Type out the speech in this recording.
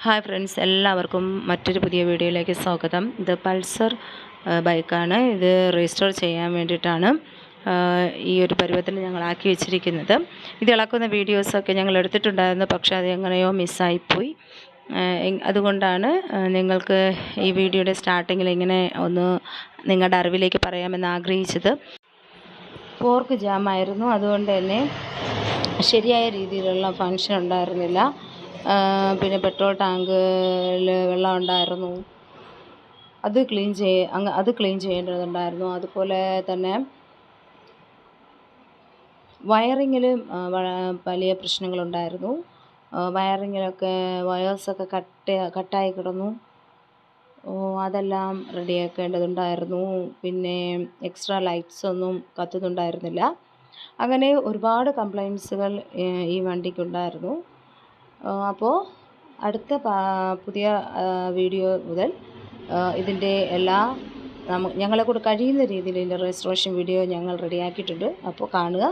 Hi friends, എല്ലാവർക്കും മറ്റൊരു പുതിയ വീഡിയോയിലേക്ക് സ്വാഗതം. ഇത് പൾസർ ബൈക്കാണ്. ഇത് റീസ്റ്റോർ ചെയ്യാൻ വേണ്ടിയിട്ടാണ് ഈ ഒരു പരുവത്തിൽ ഞങ്ങളാക്കി വെച്ചിരിക്കുന്നത്. ഇത് ഇളക്കുന്ന വീഡിയോസൊക്കെ ഞങ്ങൾ എടുത്തിട്ടുണ്ടായിരുന്നു, പക്ഷേ അത് എങ്ങനെയോ മിസ്സായിപ്പോയി. അതുകൊണ്ടാണ് നിങ്ങൾക്ക് ഈ വീഡിയോയുടെ സ്റ്റാർട്ടിങ്ങിൽ ഇങ്ങനെ ഒന്ന് നിങ്ങളുടെ അറിവിലേക്ക് പറയാമെന്ന് ആഗ്രഹിച്ചത്. ഫോർക്ക് ജാമായിരുന്നു, അതുകൊണ്ട് തന്നെ ശരിയായ രീതിയിലുള്ള ഫങ്ഷൻ ഉണ്ടായിരുന്നില്ല. പിന്നെ പെട്രോൾ ടാങ്കിൽ വെള്ളം ഉണ്ടായിരുന്നു, അത് ക്ലീൻ ചെയ്യേണ്ടതുണ്ടായിരുന്നു. അതുപോലെ തന്നെ വയറിങ്ങിലും വലിയ പ്രശ്നങ്ങളുണ്ടായിരുന്നു. വയറിങ്ങിലൊക്കെ വയേഴ്സൊക്കെ കട്ടായി കിടന്നു. അതെല്ലാം റെഡിയാക്കേണ്ടതുണ്ടായിരുന്നു. പിന്നെ എക്സ്ട്രാ ലൈറ്റ്സ് ഒന്നും കത്തുന്നുണ്ടായിരുന്നില്ല. അങ്ങനെ ഒരുപാട് കംപ്ലൈൻറ്റ്സുകൾ ഈ വണ്ടിക്കുണ്ടായിരുന്നു. അപ്പോൾ അടുത്ത പുതിയ വീഡിയോ മുതൽ ഇതിൻ്റെ ഞങ്ങളെക്കൂടെ കഴിയുന്ന രീതിയിൽ ഇതിൻ്റെ റെസ്റ്റോറേഷൻ വീഡിയോ ഞങ്ങൾ റെഡിയാക്കിയിട്ടുണ്ട്. അപ്പോൾ കാണുക.